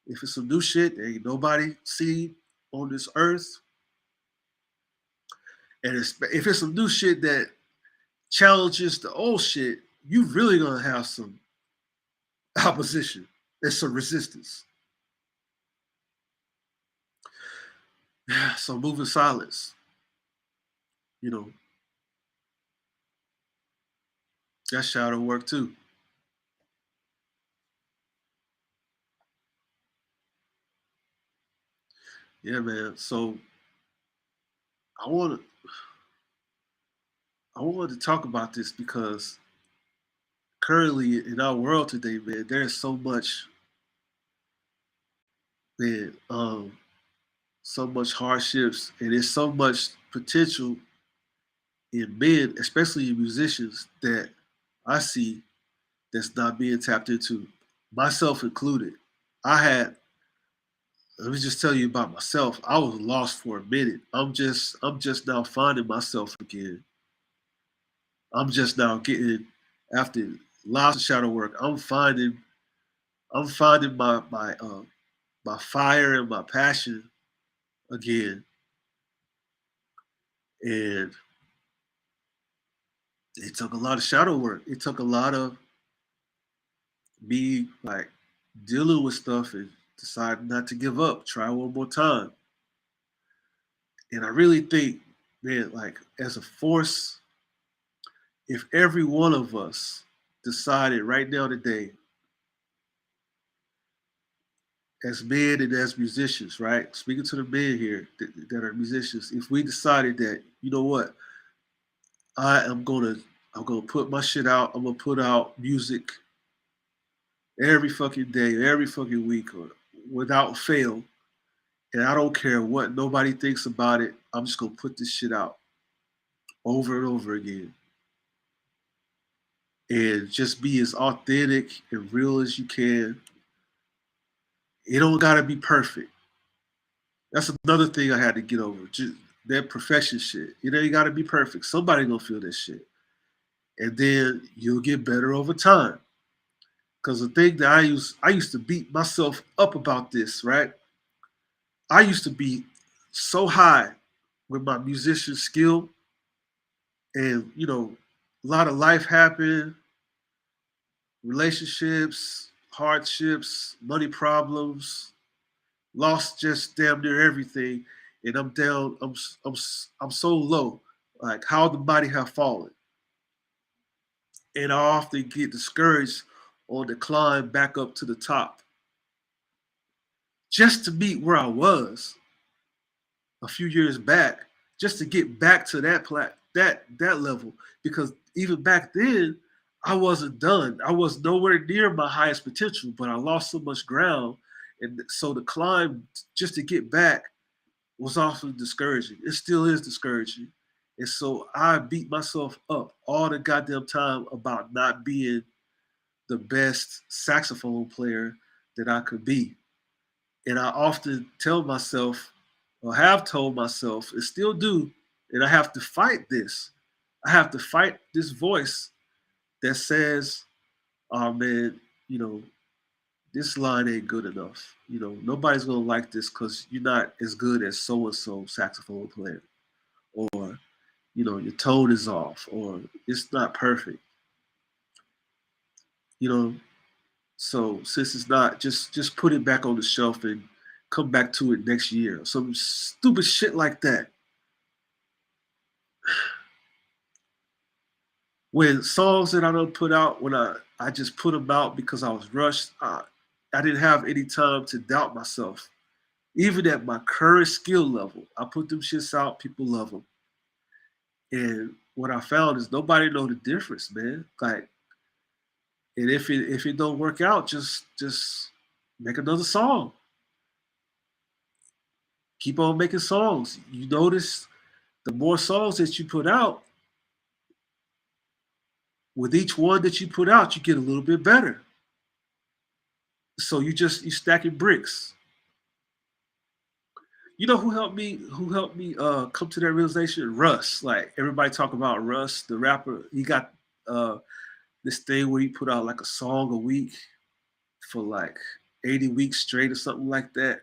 [SPEAKER 1] if it's some new shit, ain't nobody seen on this earth, And if it's some new shit that challenges the old shit, you really gonna have some opposition and some resistance. So moving silence, you know, that's shadow work too. Yeah, man. So I want to I wanted to talk about this because currently in our world today, man, there's so much, man, so much hardships, and there's so much potential in men, especially in musicians, that I see that's not being tapped into, myself included. I had, let me just tell you about myself. I was lost for a minute. I'm just now finding myself again. I'm just now getting, after lots of shadow work. I'm finding my fire and my passion again, and it took a lot of shadow work. It took a lot of me like dealing with stuff and deciding not to give up, try one more time. And I really think, man, like as a force, if every one of us decided right now today, as men and as musicians, right? Speaking to the men here that are musicians, if we decided that, you know what, I am gonna I'm gonna put my shit out. I'm gonna put out music every fucking day, every fucking week, or without fail. And I don't care what nobody thinks about it. I'm just gonna put this shit out over and over again. And just be as authentic and real as you can. It don't gotta be perfect. That's another thing I had to get over. Just that perfection shit. You know, you gotta be perfect. Somebody gonna feel this shit. And then you'll get better over time. Cause the thing that I used to beat myself up about this, right? I used to be so high with my musician skill, and a lot of life happened, relationships, hardships, money problems, lost just damn near everything, and I'm down. I'm so low, like how the body have fallen, and I often get discouraged on the climb back up to the top, just to meet where I was a few years back, just to get back to that level. Because even back then, I wasn't done. I was nowhere near my highest potential, but I lost so much ground, and so the climb just to get back was often discouraging. It still is discouraging, and so I beat myself up all the goddamn time about not being the best saxophone player that I could be. And I often tell myself, or have told myself, and still do, and I have to fight this. I have to fight this voice that says, oh man, you know, this line ain't good enough. Nobody's gonna like this because you're not as good as so and so saxophone player. Or, your tone is off, or it's not perfect. You know, so since it's not, just put it back on the shelf and come back to it next year. Some stupid shit like that. When songs that I don't put out, when I just put them out because I was rushed, I didn't have any time to doubt myself. Even at my current skill level, I put them shits out, people love them. And what I found is nobody know the difference, man. Like, and if it don't work out, just make another song. Keep on making songs. You notice the more songs that you put out, with each one that you put out, you get a little bit better. So you stacking bricks. You know who helped me? Who helped me come to that realization? Russ. Like everybody talk about Russ, the rapper. He got uh, this thing where he put out like a song a week for like 80 weeks straight or something like that.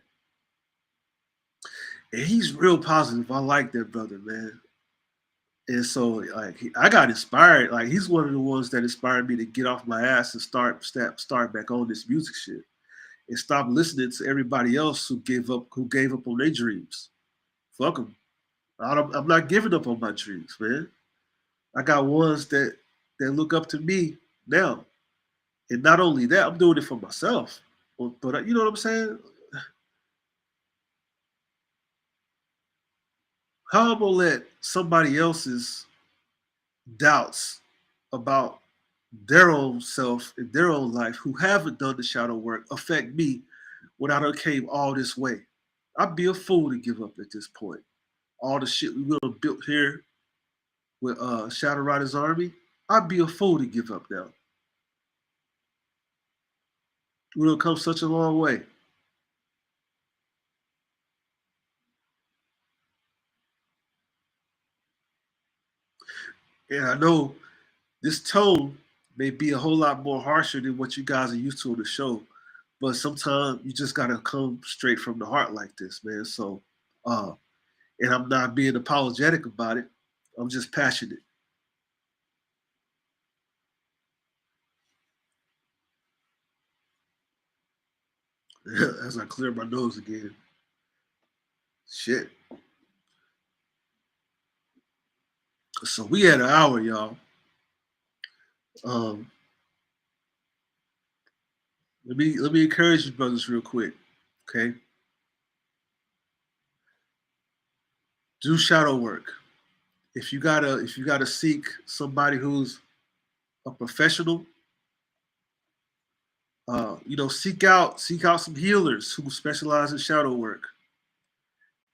[SPEAKER 1] And he's real positive. I like that brother, man. And so, like, I got inspired. Like, he's one of the ones that inspired me to get off my ass and start back on this music shit and stop listening to everybody else who gave up on their dreams. Fuck them. I'm not giving up on my dreams, man. I got ones that look up to me now, and not only that, I'm doing it for myself. But you know what I'm saying? How I'm gonna let somebody else's doubts about their own self and their own life who haven't done the shadow work affect me when I done came all this way? I'd be a fool to give up at this point. All the shit we would have built here with Shadow Riders Army, I'd be a fool to give up now. We done come such a long way. And I know this tone may be a whole lot more harsher than what you guys are used to on the show, but sometimes you just gotta come straight from the heart like this, man. So, and I'm not being apologetic about it. I'm just passionate. As I clear my nose again. Shit. So we had an hour, y'all. Um, let me encourage you brothers real quick. Okay. Do shadow work. If you gotta seek somebody who's a professional, seek out some healers who specialize in shadow work.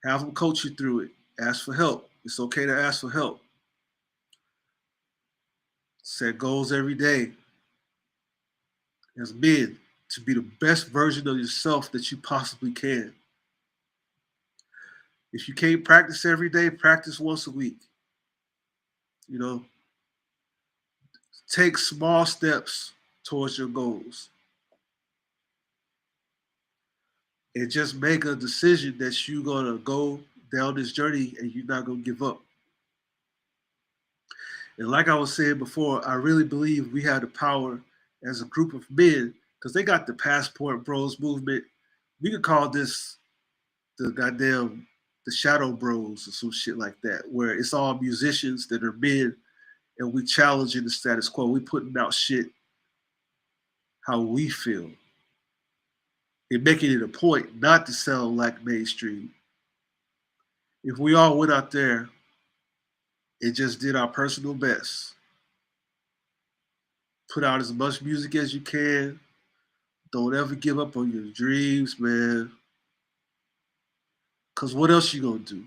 [SPEAKER 1] Have them coach you through it. Ask for help. It's okay to ask for help. Set goals every day as men to be the best version of yourself that you possibly can. If you can't practice every day, practice once a week. You know, take small steps towards your goals and just make a decision that you're gonna go down this journey and you're not gonna give up. And like I was saying before, I really believe we have the power as a group of men because they got the passport bros movement. We could call this the shadow bros or some shit like that, where it's all musicians that are men and we challenging the status quo. We putting out shit how we feel and making it a point not to sound like mainstream. If we all went out there and just did our personal best, put out as much music as you can, don't ever give up on your dreams, man. Cause what else you gonna do?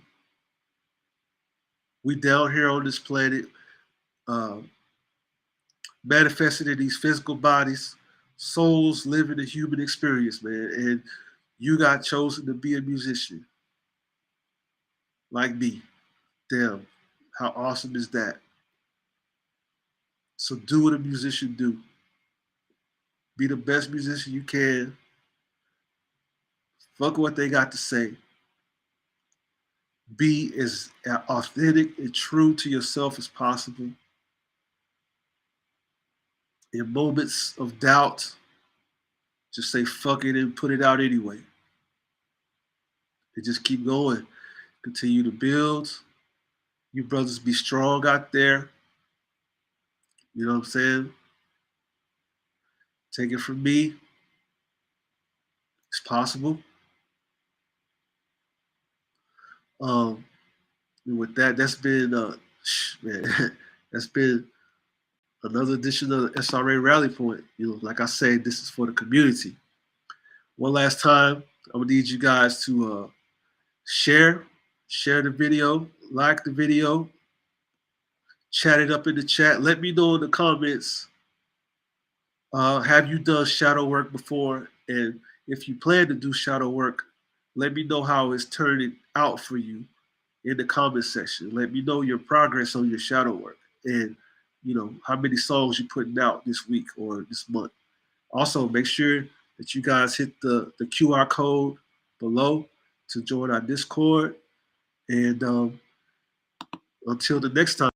[SPEAKER 1] We down here on this planet, um, manifested in these physical bodies, souls living the human experience, man. And you got chosen to be a musician like me. Damn, how awesome is that? So do what a musician do. Be the best musician you can. Fuck what they got to say. Be as authentic and true to yourself as possible. In moments of doubt, just say fuck it and put it out anyway. And just keep going. Continue to build. You brothers be strong out there. You know what I'm saying? Take it from me. It's possible. And with that, that's been man, that's been another edition of the SRA Rally Point. You know, like I said, this is for the community. One last time, I'm gonna need you guys to share the video, like the video, chat it up in the chat. Let me know in the comments. Have you done shadow work before? And if you plan to do shadow work, let me know how it's turning out for you in the comment section. Let me know your progress on your shadow work and how many songs you're putting out this week or this month. Also, make sure that you guys hit the QR code below to join our Discord. And until the next time.